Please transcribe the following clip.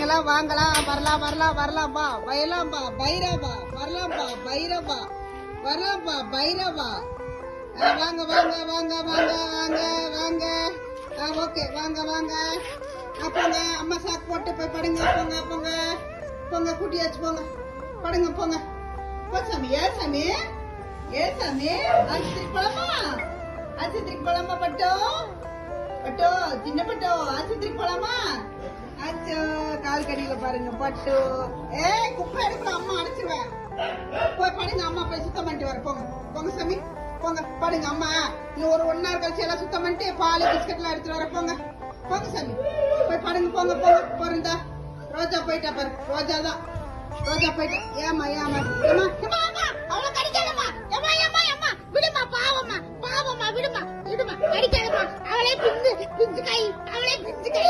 வாங்கலாம் வாங்கலாம் வரலாம் வரலாம் வரலாம்பா வயலாம்பா பைரவா வரலாம்பா பைரவா வரலாம்பா பைரவா வாங்க வாங்க வாங்க வாங்க வாங்க வாங்க ஓகே வாங்க வாங்க போங்க அம்மா சாக்கு போட்டு போய் படுங்க போங்க போங்க போங்க கூட்டியாச்சு போங்க படுங்க போங்க போ சாமி ஏ சாமி ஏ சாமி ஆஸ்பத்திரிக்கு போலாமா ஆஸ்பத்திரிக்கு போலாமா பட்டோ பட்டோ சின்ன பட்டோ ஆஸ்பத்திரிக்கு போலாமா அச்சோ கால் கடியில பாருங்க பட்டு குப்பை எடுக்கணும் அம்மா அடைச்சிருவேன் போய் படுங்க அம்மா போய் சுத்தம் பண்ணிட்டு வர போங்க போங்க சாமி போங்க படுங்க அம்மா இன்னும் ஒரு 1 hour கழிச்சு எல்லாம் சுத்தம் பண்ணிட்டு பால் பிஸ்கட் எல்லாம் எடுத்துட்டு வர போங்க போங்க சாமி போய் படுங்க போங்க போங்க போறா ரோஜா போயிட்டா பாரு ரோஜா தான் ரோஜா போயிட்டா ஏமா ஏமா ஏமா ஏமா அவ்வளவு கடிக்காதம்மா ஏமா ஏமா ஏமா விடுமா பாவம்மா பாவம்மா விடுமா விடுமா கடிக்காதம்மா அவளே பிஞ்சு கை அவளே பிஞ்சு கை